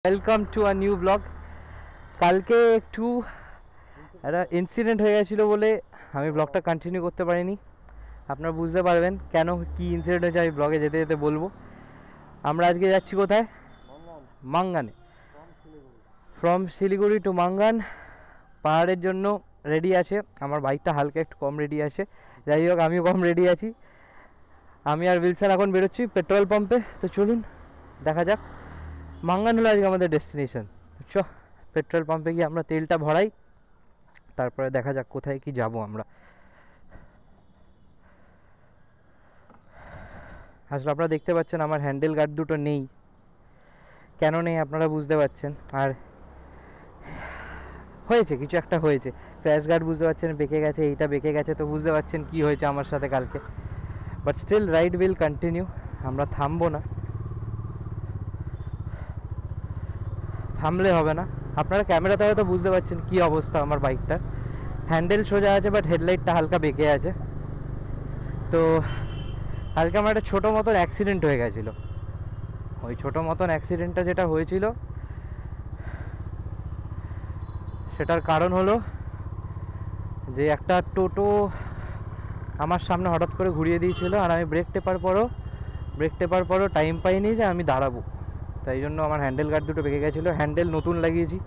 Welcome to a new blog. কালকে একটু একটা ইনসিডেন্ট হয়ে গেছিলো বলে আমি ব্লগটা কন্টিনিউ করতে পারিনি। আপনারা বুঝতে পারবেন কেন, কি ইনসিডেন্ট হয়েছে আমি ব্লগে যেতে যেতে বলবো। আমরা আজকে যাচ্ছি কোথায়? মাঙ্গানে। From Siliguri to Mangan. পাহাড়ের জন্য রেডি আছে। আমার বাইকটা হালকা একটু কম রেডি আছে, যাই হোক আমিও কম রেডি আছি। আমি আর উইল স্যার এখন বেরোচ্ছি পেট্রোল পাম্পে। তো চলুন দেখা যাক। মাঙ্গান হলো আজকে আমাদের ডেস্টিনেশন। চ পেট্রোল পাম্পে গিয়ে আমরা তেলটা ভরাই, তারপরে দেখা যাক কোথায় কি যাব আমরা। আসলে আপনারা দেখতে পাচ্ছেন আমার হ্যান্ডেল গার্ড দুটো নেই। কেন নেই আপনারা বুঝতে পারছেন। আর হয়েছে কিছু একটা হয়েছে, ক্র্যাশ গার্ড বুঝতে পারছেন বেঁকে গেছে, এইটা বেঁকে গেছে, তো বুঝতে পারছেন কি হয়েছে আমার সাথে কালকে। But still ride will continue, আমরা থামবো না, থামলে হবে না। আপনারা ক্যামেরাতে হয়তো বুঝতে পারছেন কি অবস্থা আমার বাইকটার। হ্যান্ডেল সোজা আছে বাট হেডলাইটটা হালকা বেঁকে আছে। তো কালকে আমার একটা ছোটো মতন অ্যাক্সিডেন্ট হয়ে গেছিলো। ওই ছোটো মতন অ্যাক্সিডেন্টটা যেটা হয়েছিল সেটার কারণ হলো যে একটা টোটো আমার সামনে হঠাৎ করে ঘুরিয়ে দিয়েছিল, আর আমি ব্রেক টেপার পরও টাইম পাইনি যে আমি দাঁড়াবো। তাই জন্য আমার হ্যান্ডেল গার্ড দুটো বেঁকে গেছিলো। হ্যান্ডেল নতুন লাগিয়েছি,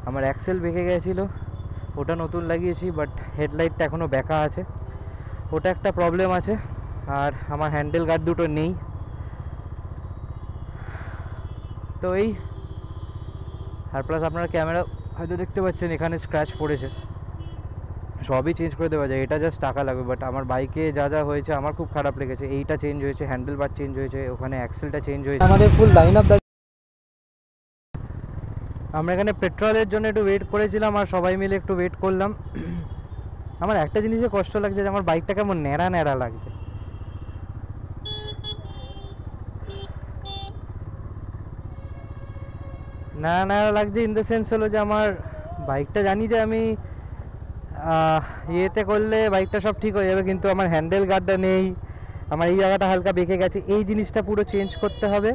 আমার অ্যাক্সেল বেঁকে গেছিলো, ওটা নতুন লাগিয়েছি, বাট হেডলাইটটা এখনও বেঁকা আছে, ওটা একটা প্রবলেম আছে। আর আমার হ্যান্ডেল গার্ড দুটো নেই। তো এই, আর প্লাস আপনারা ক্যামেরা হয়তো দেখতে পাচ্ছেন এখানে স্ক্র্যাচ পড়েছে, সবই চেঞ্জ করে দেওয়া যায়, এটা জাস্ট টাকা লাগবে। বাট আমার বাইকে যা যা হয়েছে আমার খুব খারাপ লেগেছে। এইটা চেঞ্জ হয়েছে, হ্যান্ডেল বার চেঞ্জ হয়েছে, ওখানে অ্যাক্সেলটা চেঞ্জ হয়েছে। আমাদের ফুল লাইন আপ। আমরা এখানে পেট্রোলের জন্য একটু ওয়েট করেছিলাম, আর সবাই মিলে একটু ওয়েট করলাম। আমার একটা জিনিসে কষ্ট লাগছে যে আমার বাইকটা কেমন ন্যাড়া ন্যাড়া লাগছে। ন্যাড়া ন্যাড়া লাগছে ইন দ্য সেন্স হলো যে আমার বাইকটা জানি যে আমি ইয়েতে করলে বাইকটা সব ঠিক হয়ে যাবে, কিন্তু আমার হ্যান্ডেল গার্ডটা নেই, আমার এই জায়গাটা হালকা বেঁকে গেছে, এই জিনিসটা পুরো চেঞ্জ করতে হবে।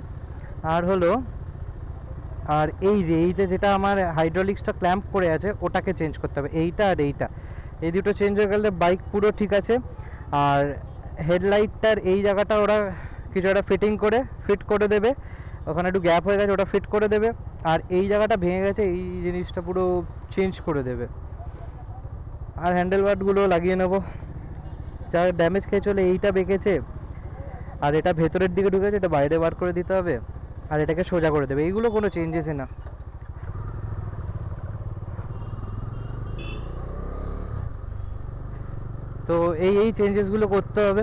আর হলো আর এই যে যেটা আমার হাইড্রোলিক্সটা ক্ল্যাম্প করে আছে ওটাকে চেঞ্জ করতে হবে, এইটা আর এইটা, এই দুটো চেঞ্জ হয়ে গেলে বাইক পুরো ঠিক আছে। আর হেডলাইটটার এই জায়গাটা ওরা কিছু একটা ফিট করে দেবে, ওখানে একটু গ্যাপ হয়ে গেছে ওটা ফিট করে দেবে। আর এই জায়গাটা ভেঙে গেছে, এই জিনিসটা পুরো চেঞ্জ করে দেবে। আর হ্যান্ডেল বারগুলো লাগিয়ে নেবো। যা ড্যামেজ খেয়ে চলে এইটা বেঁকেছে, আর এটা ভেতরের দিকে ঢুকেছে, এটা বাইরে বার করে দিতে হবে, আর এটাকে সোজা করে দেবে। এইগুলো কোনো চেঞ্জেসই না। তো এই চেঞ্জেসগুলো করতে হবে।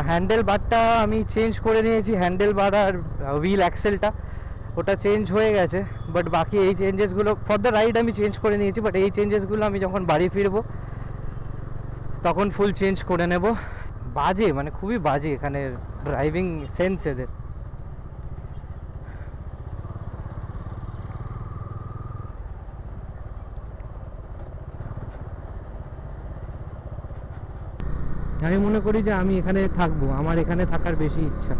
হ্যান্ডেল বারটা আমি চেঞ্জ করে নিয়েছি, হ্যান্ডেল বার আর হুইল অ্যাক্সেলটা ওটা চেঞ্জ হয়ে গেছে। বাট বাকি এই চেঞ্জেসগুলো ফর দ্য রাইড আমি চেঞ্জ করে নিয়েছি, বাট এই চেঞ্জেসগুলো আমি যখন বাড়ি ফিরবো তখন ফুল চেঞ্জ করে নেব। বাজে, মানে খুবই বাজে এখানে ড্রাইভিং সেন্স এদের। আমি মনে করি যে আমি এখানে থাকবো, আমার এখানে থাকার বেশি ইচ্ছা।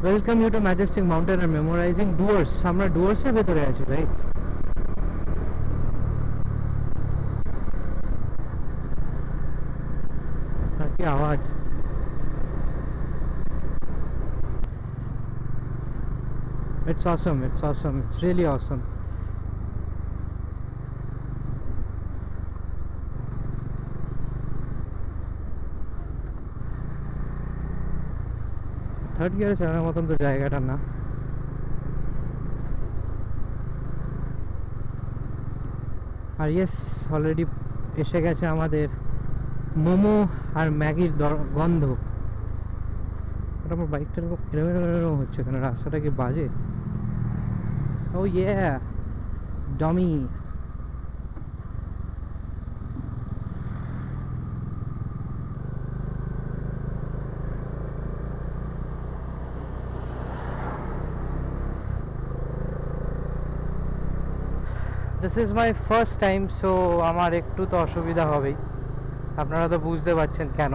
Welcome you to majestic mountain আর মেমোরাইজিং ডুয়ার্স। আমরা ডুয়ার্সের ভেতরে আছি, রাইট? কি আওয়াজ! It's awesome, it's really awesome. Third গিয়ারে চালানোর মতন তো জায়গাটা না। আর ইয়েস, অলরেডি এসে গেছে আমাদের মোমো আর ম্যাগির গন্ধ। আমার বাইকটা এরকম হচ্ছে কেন? রাস্তাটা কি বাজে? ও ইয়ে, dummy. This is my first time, so আমার একটু তো অসুবিধা হবেই, আপনারা তো বুঝতে পারছেন কেন।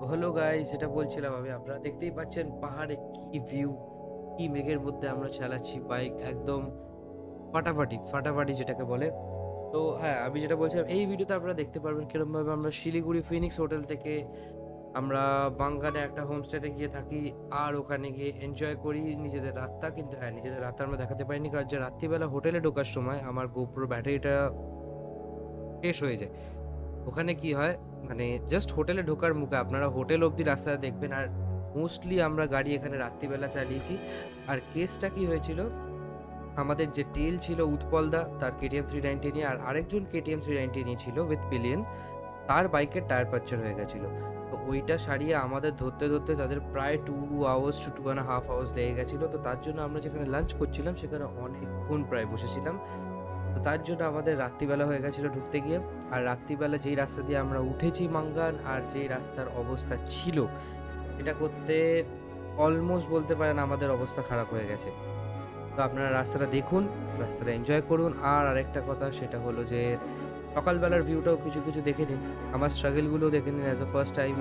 হ্যালো গাইস, যেটা বলছিলাম আমি, আপনারা দেখতেই পাচ্ছেন পাহাড়ে কি ভিউ, কি মেঘের মধ্যে আমরা চালাচ্ছি বাইক, একদম ফাটাফাটি ফাটাফাটি যেটাকে বলে। তো হ্যাঁ, আমি যেটা বলছিলাম, এই ভিডিওতে আপনারা দেখতে পারবেন কিরমভাবে আমরা শিলিগুড়ি ফিনিক্স হোটেল থেকে আমরা বাঙ্গানে একটা হোমস্টেতে গিয়ে থাকি, আর ওখানে গিয়ে এনজয় করি নিজেদের রাতটা। কিন্তু হ্যাঁ, নিজেদের রাতটা আমরা দেখাতে পারিনি, কারণ যে রাত্রিবেলা হোটেলে ঢোকার সময় আমার গোপ্রো ব্যাটারিটা শেষ হয়ে যায়। ওখানে কি হয়, মানে জাস্ট হোটেলে ঢোকার মুখে আপনারা হোটেল অবধি রাস্তাটা দেখবেন, আর মোস্টলি আমরা গাড়ি এখানে রাত্রিবেলা চালিয়েছি। আর কেসটা কি হয়েছিল, আমাদের যে টেল ছিল উৎপলদা, তার KTM 390 নিয়ে, আর আরেকজন KTM 390 নিয়ে ছিল উইথ পিলিয়ন, তার বাইকের টায়ার পাঞ্চার হয়ে গেছিলো। তো ওইটা সারিয়ে আমাদের ধরতে ধরতে তাদের প্রায় 2 আওয়ার্স টু 2.5 আওয়ার্স লেগে গেছিলো। তো তার জন্য আমরা যেখানে লাঞ্চ করছিলাম সেখানে অনেকক্ষণ প্রায় বসেছিলাম। তো তার জন্য আমাদের রাত্রিবেলা হয়ে গেছিলো ঢুকতে গিয়ে। আর রাত্রিবেলা যেই রাস্তা দিয়ে আমরা উঠেছি মাঙ্গান, আর যেই রাস্তার অবস্থা ছিল, এটা করতে অলমোস্ট বলতে পারেন আমাদের অবস্থা খারাপ হয়ে গেছে। তো আপনারা রাস্তাটা দেখুন, রাস্তাটা এনজয় করুন। আর আরেকটা কথা, সেটা হলো যে সকালবেলার ভিউটাও কিছু কিছু দেখে নিন, আমার স্ট্রাগলগুলোও দেখে নিন অ্যাজ আ ফার্স্ট টাইম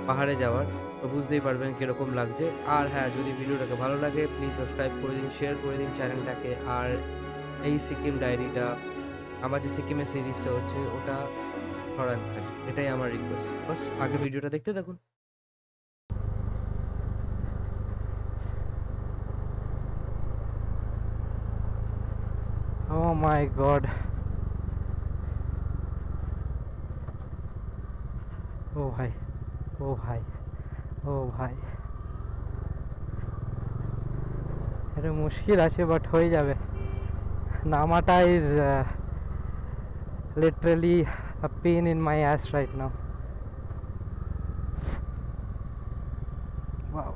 পাহাড়ে যাওয়ার। তো বুঝতেই পারবেন কীরকম লাগছে। আর হ্যাঁ, যদি ভিডিওটাকে ভালো লাগে প্লিজ সাবস্ক্রাইব করে দিন, শেয়ার করে দিন চ্যানেলটাকে। আর এই সিকিম ডায়েরিটা, আমার যে সিকিমের সিরিজটা হচ্ছে, ওটা ছড়ান খালি, এটাই আমার রিকোয়েস্ট। বাস আগে ভিডিওটা দেখতে থাকুন। Oh my god. ও ভাই, ও ভাই, ও ভাই, এটা মুশকিল আছে, বাট হয়ে যাবে। নামাটা is literally a pain in my ass right now. Wow.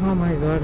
Oh my god.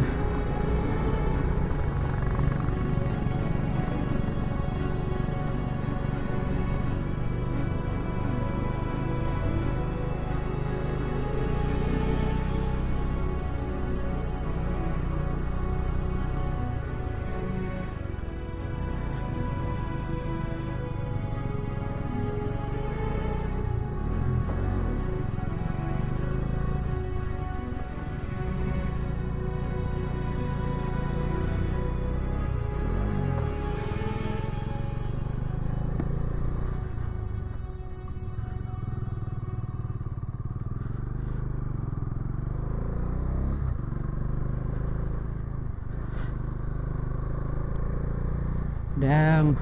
Damn.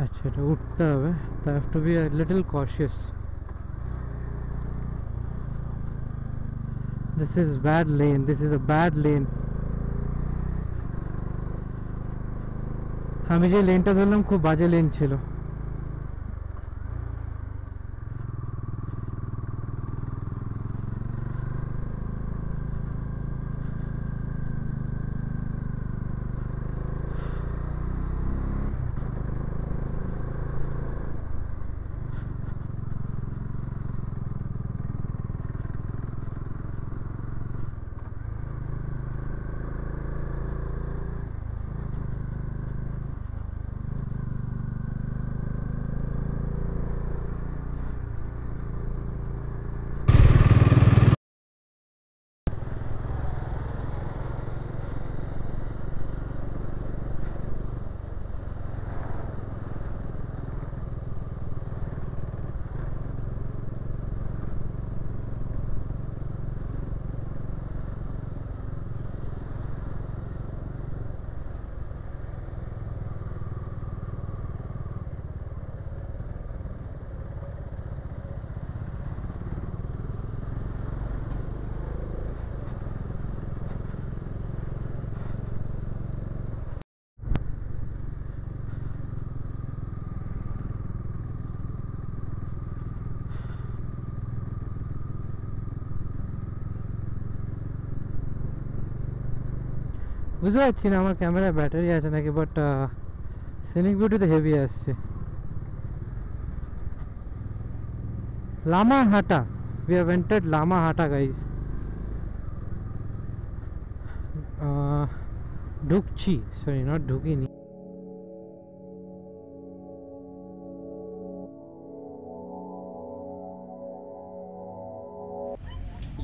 আচ্ছা, এটা উঠতে হবে, তো have to be a little cautious. This is bad lane, this is a bad lane. আমি যে লেনটা ধরলাম খুব বাজে লেন ছিল। বুঝতে পারছি না আমার ক্যামেরায় ব্যাটারি আছে নাকি, বাট সিনিক বিউটিতে হেভি আসছে। লামা হাটা, we have entered লামা হাটা guys. ঢুকছি, সরি নট ঢুকিনি।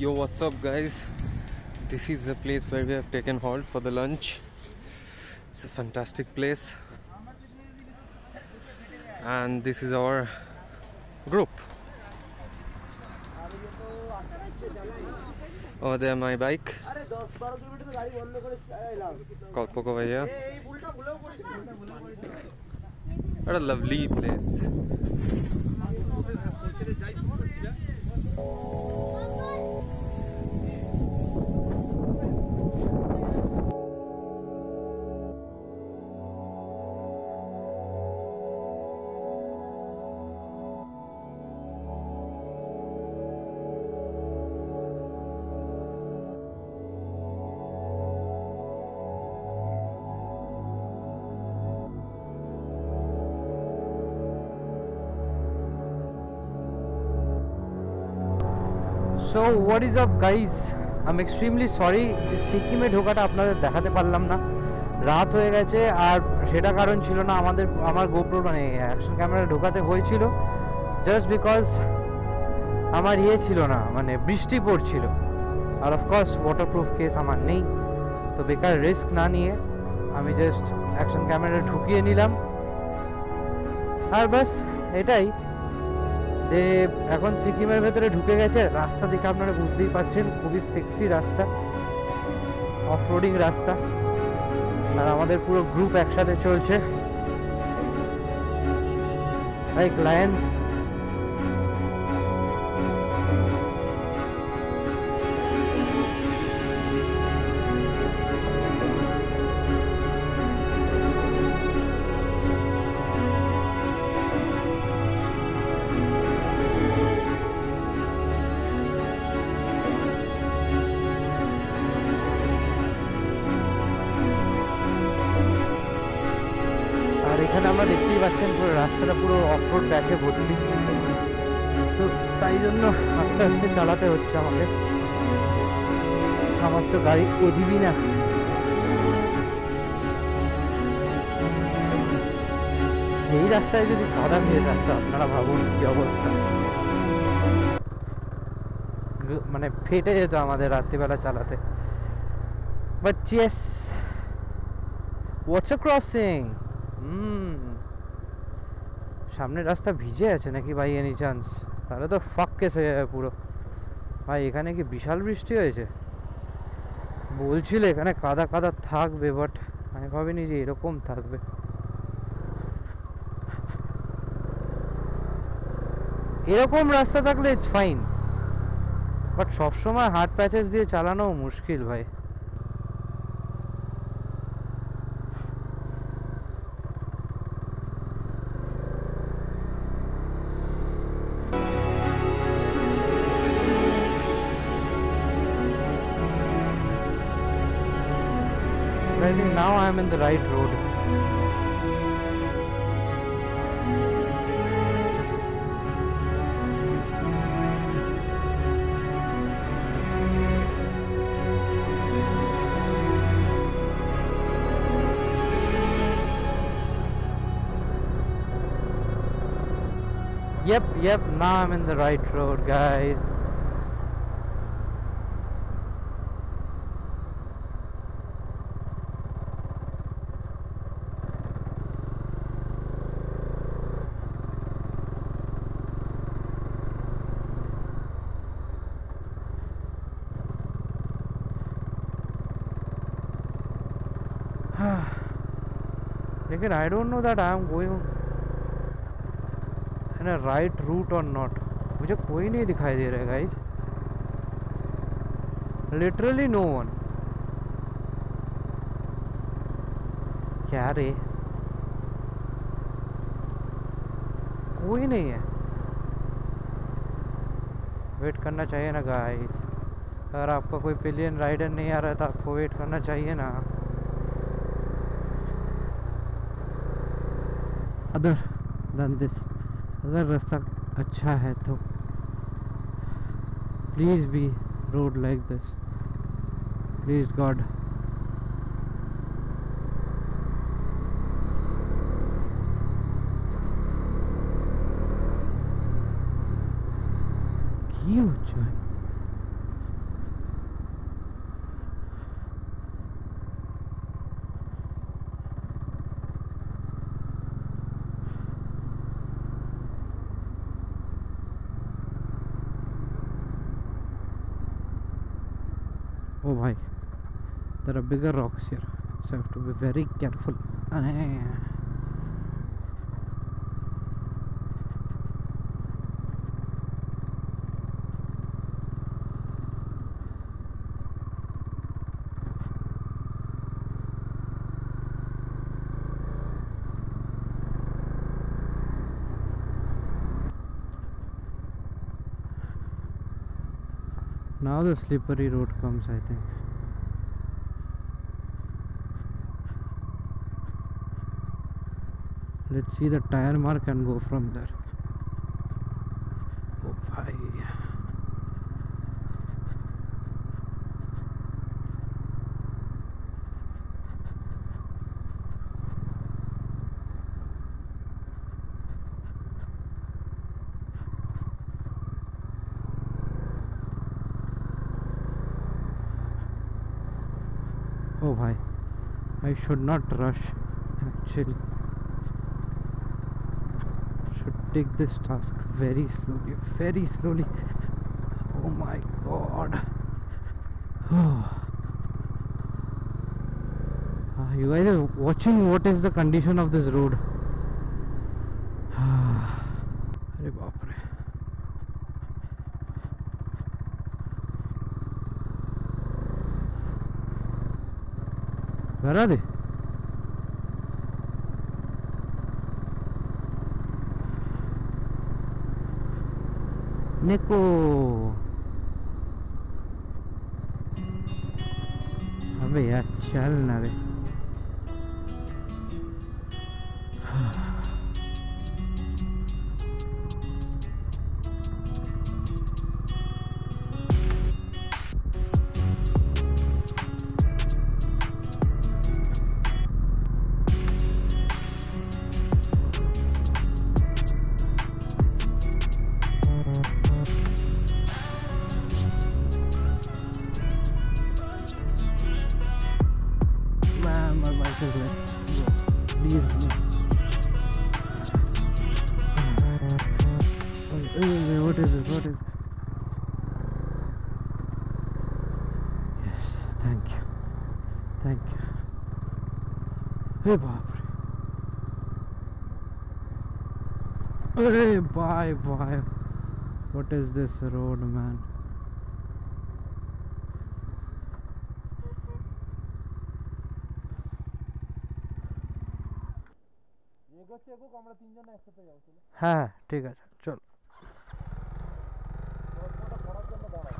Yo, what's up guys? This is the place where we have taken halt for the lunch. It's a fantastic place, and this is our group. Oh, there my bike. Kalpoko bhaiya. What a lovely place. So what is up guys, I am extremely sorry যে সিকিমে ঢোকাটা আপনাদের দেখাতে পারলাম না। রাত হয়ে গেছে, আর সেটা কারণ ছিল না আমার গোপ্রো মানে অ্যাকশন ক্যামেরা ঢোকাতে হয়েছিল জাস্ট বিকজ আমার ছিল না, মানে বৃষ্টি পড়ছিল, আর অফকোর্স ওয়াটারপ্রুফ কেস আমার নেই। তো বেকার রিস্ক না নিয়ে আমি জাস্ট অ্যাকশন ক্যামেরা ঢুকিয়ে নিলাম। আর বাস এটাই যে এখন সিকিমের ভেতরে ঢুকে গেছে। রাস্তা দেখে আপনারা বুঝতেই পারছেন খুবই সেক্সি রাস্তা, অফ রোডিং রাস্তা, আর আমাদের পুরো গ্রুপ একসাথে চলছে লাইক লায়ন্স। এখানে আমরা দেখতেই পাচ্ছেন পুরো রাস্তাটা পুরো অফরোড প্যাচে ভর্তি, তো তাই জন্য আস্তে আস্তে চালাতে হচ্ছে আমাকে। আমার তো গাড়ি এদিবি না। এই রাস্তায় যদি কাদা নিয়ে থাকতো আপনারা ভাবুন কি অবস্থা, মানে ফেটে যেত আমাদের রাত্রিবেলা চালাতে। But yes, what's a crossing. সামনের রাস্তা ভিজে আছে নাকি ভাই এনি চান্স? তাহলে তো ফাক কেস হয়ে যাবে পুরো। ভাই এখানে কি বিশাল বৃষ্টি হয়েছে? বলছিল এখানে কাদা কাদা থাকবে, বাট আমি ভাবিনি যে এরকম থাকবে। এরকম রাস্তা থাকলে ইটস ফাইন, বাট সবসময় হার্ড প্যাচেস দিয়ে চালানো মুশকিল ভাই। I think now I am in the right road. Yep, now I'm in the right road, guys. Again, I don't know that I am going in a right route or not. मुझे कोई नहीं दिखाई दे रहा है guys. Literally no one. क्या रे, कोई नहीं है। वेट करना चाहिए ना गाइस, अगर आपका कोई पिलियन राइडर नहीं आ रहा है तो आपको वेट करना चाहिए ना। अदर देन दिस, अगर रास्ता अच्छा है तो please be road like this, please God. क्यों जो oh bhai, there are bigger rocks here, so I have to be very careful. Now the slippery road comes, I think. Let's see the tire mark and go from there. Oh bhai, oh bhai, I should not rush actually. Should take this task very slowly, very slowly. Oh my god. You guys are watching what is the condition of this road. Arey baap re. Where are they? Neko. अबे यार चल ना रे। What is it? What is it? Yes, thank you. Thank you. Hey, baap re. Hey, bye, bye. What is this road, man? হ্যাঁ ঠিক আছে চল।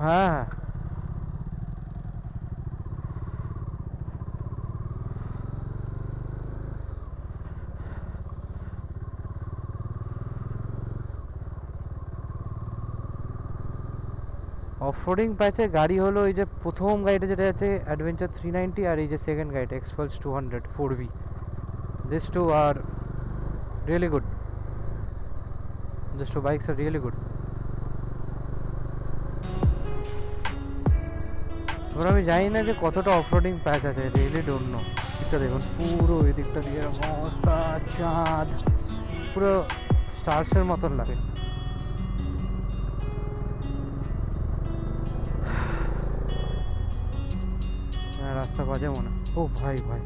হ্যাঁ অফরোডিং প্যাচে গাড়ি হলো এই যে প্রথম গাড়িটা যেটা আছে অ্যাডভেঞ্চার 390 আর এই যে সেকেন্ড গাড়িটা Xpulse 200 4V, this two are really good, this two bikes are really good. এবার আমি জানি না যে কতটা অফরোডিং প্যাচ আছে, রিয়েলি ডোন্ট নো। দিকটা দেখুন পুরো এই দিকটা দিয়ে মস্ত চাঁদ, পুরো স্টার্সের মতন লাগে। রাস্তা বাজে মনে, ও ভাই ভাই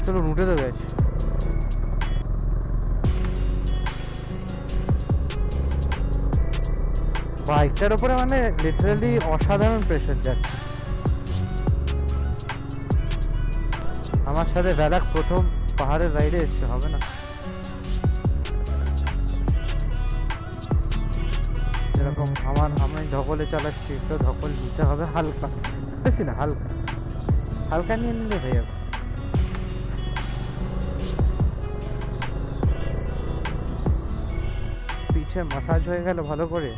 চলো রুটে তো গেছে। বাইকটার উপরে মানে লিটারালি অসাধারণ প্রেশার যাচ্ছে। আমার সাথে ব্যারাক প্রথম পাহাড়ের রাইডে এসছে, হবে না যেরকম আমি ধকলে চালাচ্ছি, তো ধকল নিতে হবে হালকা, বেশি না হালকা হালকা নিয়ে নিলে হয়ে যাবে। পিঠে মাসাজ হয়ে গেল ভালো করে।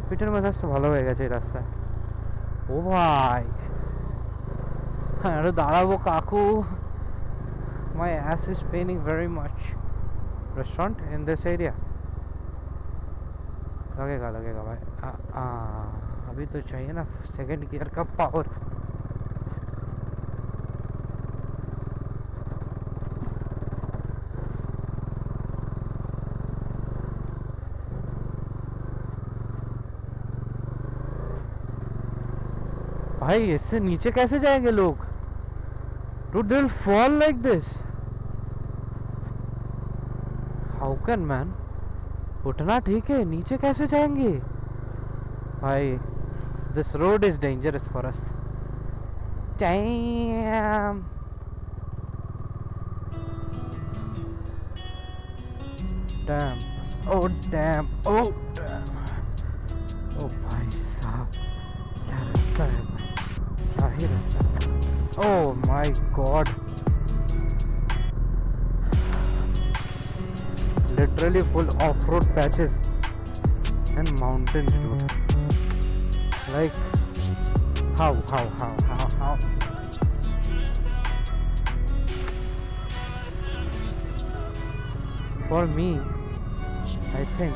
পিঠের মাসাজ তো ভালো হয়ে গেছে এই রাস্তায়। ও ভাই হ্যাঁ আরো দাঁড়াবো কাকু। My ass is paining very much. Restaurant in this area? लगेगा भाई। अभी तो चाहिए ना सेकंड गियर का पावर। भाई इससे नीचे कैसे जाएंगे लोग? Dude, they'll fall like this. How can man? उठना ठीक है, नीचे कैसे जाएंगे? भाई this road is dangerous for us. Damn. Damn. Oh damn. Oh damn. Oh भाई साहब क्या रास्ता है भाई, क्या ही रास्ता है। Oh my god. Literally full off-road patches and mountains, dude. Like how? For me, I think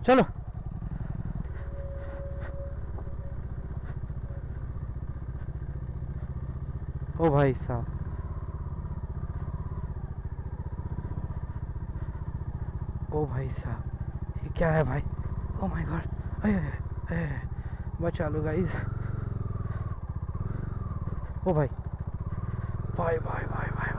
चलो ओ भाई साहब ओ भाई साहब ये क्या है भाई? ओ माय गॉड, बचा लो गाइस। ओ भाई भाई भाई भाई भाई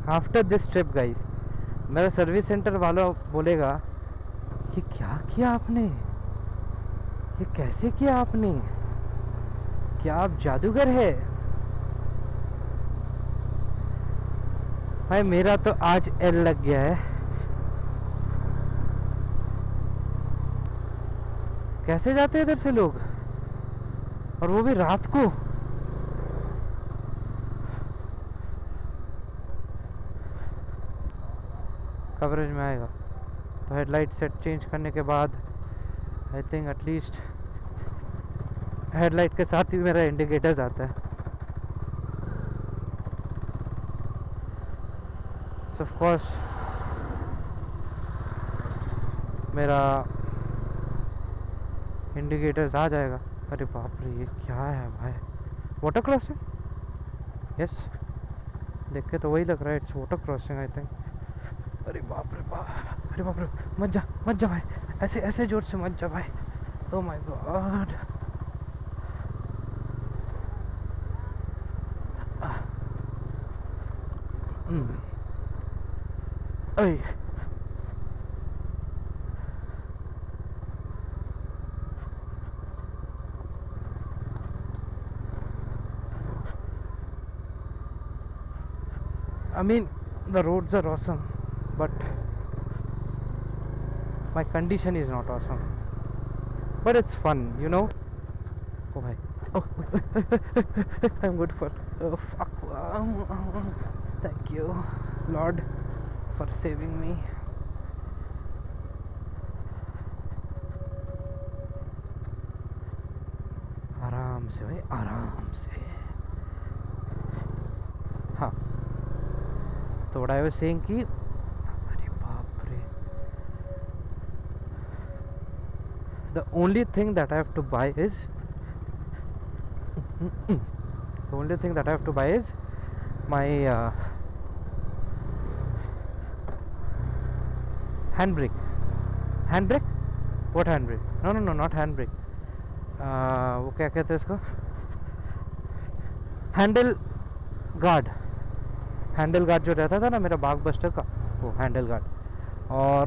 आफ्टर दिस ट्रिप गाइस मेरा सर्विस सेंटर वाला बोलेगा कि क्या किया आपने, ये कैसे किया आपने, क्या आप जादूगर है? भाई मेरा तो आज एल लग गया है। कैसे जाते हैं इधर से लोग, और वो भी रात को? कवरेज में आएगा। तो हेडलाइट सेट चेंज करने के बाद आई थिंक एटलीस्ट हेडलाइट के साथ ही मेरा इंडिकेटर्स आता है। सो ऑफ कोर्स मेरा इंडिकेटर्स आ जाएगा। अरे बाप रे, ये क्या है भाई? Water crossing? यस, देख के तो वही लग रहा है, it's water crossing I think. अरे बाप रे बाप, अरे बाप रे, मत जा भाई, ऐसे ऐसे जोर से मत जा भाई। Oh my God. अरे I mean, the roads are awesome, but my condition is not awesome. But it's fun, you know. Oh, hi. Oh, I'm good for. Oh, fuck. Thank you, Lord, for saving me. आराम से भाई, आराम से। हाँ, तो what I was saying कि अरे बाप रे, the only thing that I have to buy is my handbrake. What handbrake? No, not handbrake. वो क्या कहते हैं इसको? हैंडल गार्ड जो रहता था ना मेरा बाग बस्टर का, वो हैंडल गार्ड।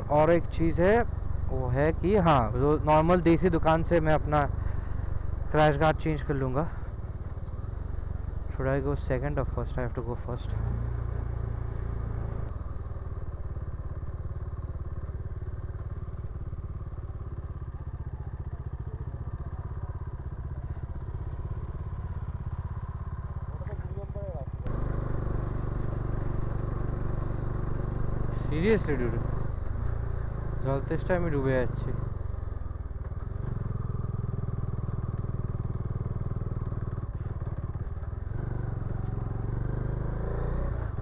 और एक चीज़ है, वो है कि हाँ, जो नॉर्मल देसी दुकान से मैं अपना क्रैश गार्ड चेंज कर लूँगा। शुड आई गो सेकंड और first? I have to go first. Seriously ডুডু, জল তেষ্টায় আমি ডুবে যাচ্ছি।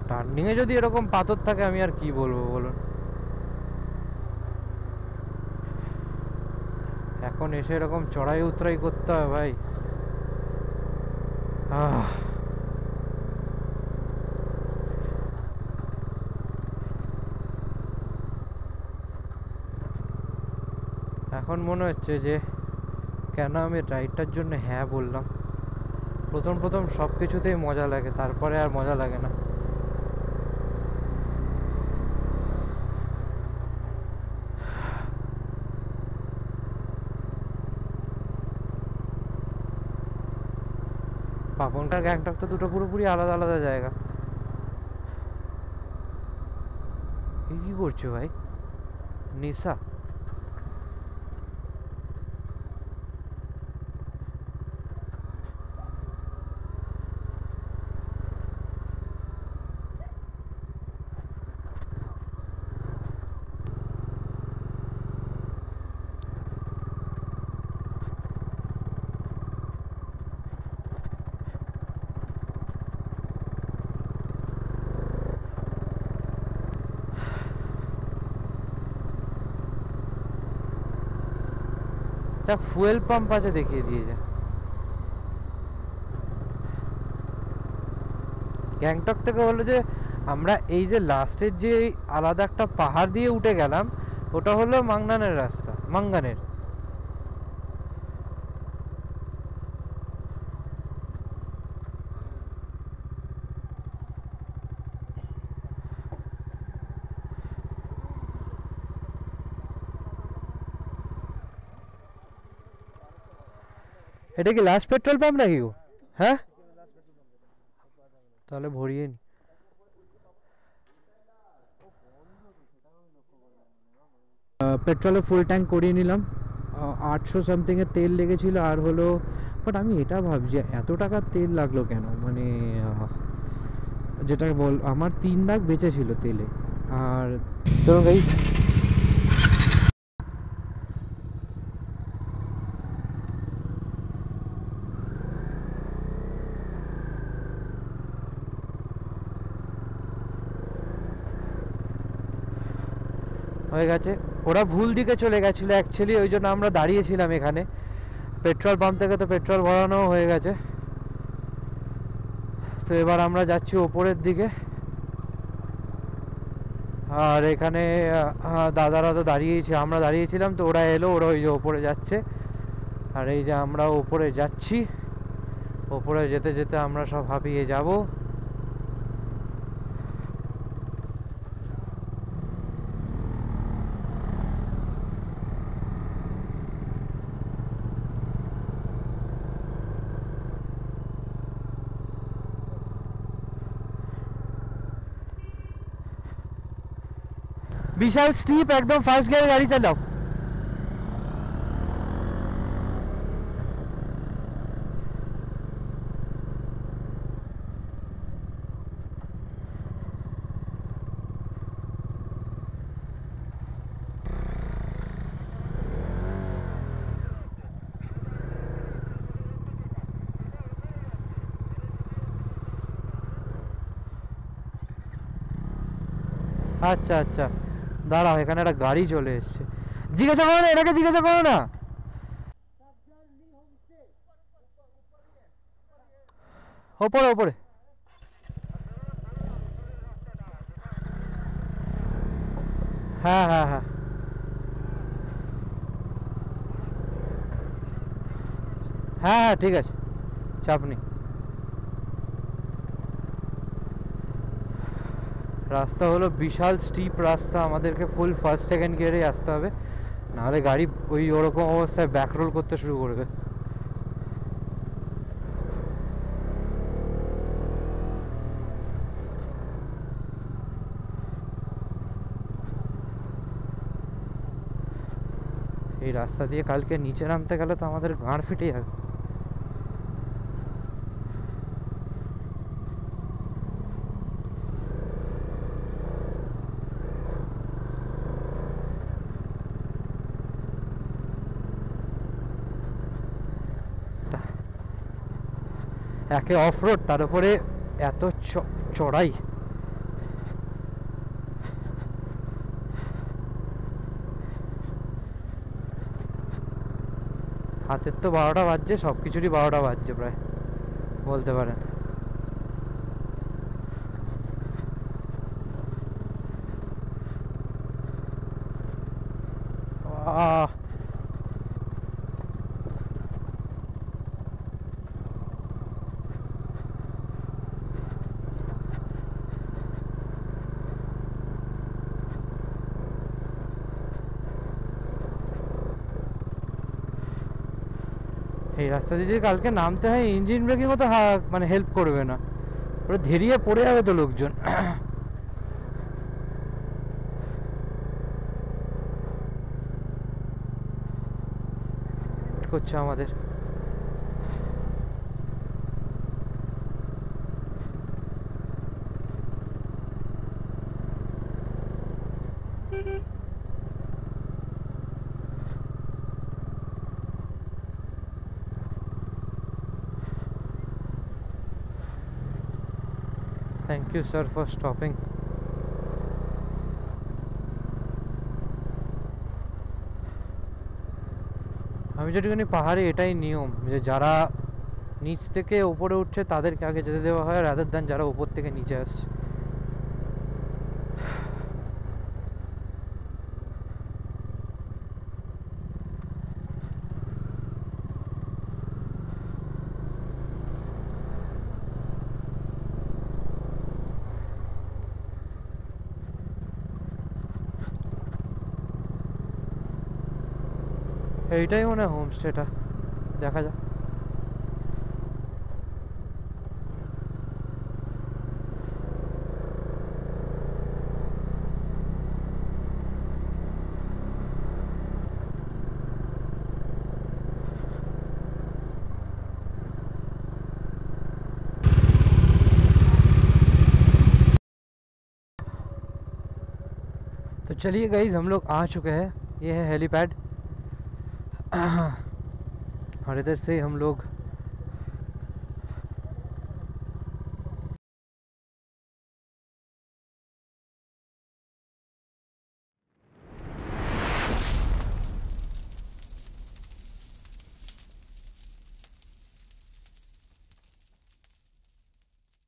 টার্নিংয়ে যদি এরকম পাথর থাকে আমি আর কি বলবো বলুন। এখন এসে এরকম চড়াই উতরাই করতে হয় ভাই। এখন মনে হচ্ছে যে কেন আমি রাইডটার জন্য হ্যাঁ বললাম। প্রথম সব কিছুতেই মজা লাগে, তারপরে আর মজা লাগে না। পাপনকার গ্যাংটক তো দুটো পুরোপুরি আলাদা আলাদা জায়গা। কি করছো ভাই? নিশা? ফুয়েল পাম্প আছে, দেখিয়ে দিয়ে যায়। গ্যাংটক থেকে হলো যে আমরা এই যে লাস্টের যে আলাদা একটা পাহাড় দিয়ে উঠে গেলাম, ওটা হলো মাঙ্গানের রাস্তা, মাঙ্গানের। এটা কি লাস্ট পেট্রোল পাম্প নাকি গো? হ্যাঁ, তাহলে ভরিয়ে নি। পেট্রোলে ফুল ট্যাঙ্ক করিয়ে নিলাম। 800 সামথিং এর তেল লেগেছিল আর হলো, বাট আমি এটা ভাবছি এত টাকার তেল লাগলো কেন, মানে যেটা বল আমার 3 লাখ বেঁচে ছিল তেলে, আর চলুন গাইস, হয়ে গেছে। ওরা ভুল দিকে চলে গেছিলো অ্যাকচুয়ালি, ওই জন্য আমরা দাঁড়িয়েছিলাম এখানে। পেট্রোল পাম্প থেকে তো পেট্রোল ভরানো হয়ে গেছে, তো এবার আমরা যাচ্ছি ওপরের দিকে। আর এখানে দাদারা তো দাঁড়িয়েছি, আমরা দাঁড়িয়েছিলাম, তো ওরা এলো, ওরা ওই যে ওপরে যাচ্ছে। আর এই যে আমরা ওপরে যাচ্ছি, ওপরে যেতে যেতে আমরা সব হাঁপিয়ে যাব। বিশাল স্টিপ, একদম ফার্স্ট গিয়ারে গাড়ি চালাও। আচ্ছা আচ্ছা, দাঁড়াও, এখানে একটা গাড়ি চলে এসছে। জিজ্ঞাসা করো না, এটাকে জিজ্ঞাসা করো না। ওপরে ওপরে, হ্যাঁ হ্যাঁ হ্যাঁ হ্যাঁ হ্যাঁ, ঠিক আছে, চাপ নেই। রাস্তা হলো বিশাল স্টিপ রাস্তা, আমাদেরকে ফুল ফার্স্ট সেকেন্ড গিয়ারে আসতে হবে, নাহলে গাড়ি ওই ওরকম অবস্থায় ব্যাক রোল করতে শুরু করবে। এই রাস্তা দিয়ে কালকে নিচে নামতে গেলে তো আমাদের গাঁড় ফেটে যাবে। একে অফ রোড, তার উপরে এত চড়াই। হাতের তো 12টা বাজছে, সব কিছুরই 12টা বাজছে প্রায় বলতে পারেন। আহ, এই রাস্তা দিয়ে যদি কালকে নামতে হয়, ইঞ্জিন ব্রেকিংও তো মানে হেল্প করবে না, ওরা ধেরিয়ে পড়ে যাবে তো লোকজন। করছে আমাদের। Thank you sir for stopping. আমি যেটুকুনি পাহাড়ে এটাই নিয়ম, যে যারা নিচ থেকে উপরে উঠছে তাদেরকে আগে যেতে দেওয়া হয়, রাদার দ্যান যারা উপর থেকে নিচে আসছে। এইটাই মনে হয় হোমস্টেটা, দেখা যাক। तो चलिए गाइज हम लोग आ चुके हैं, ये है हेलीपैड और इधर से हम लोग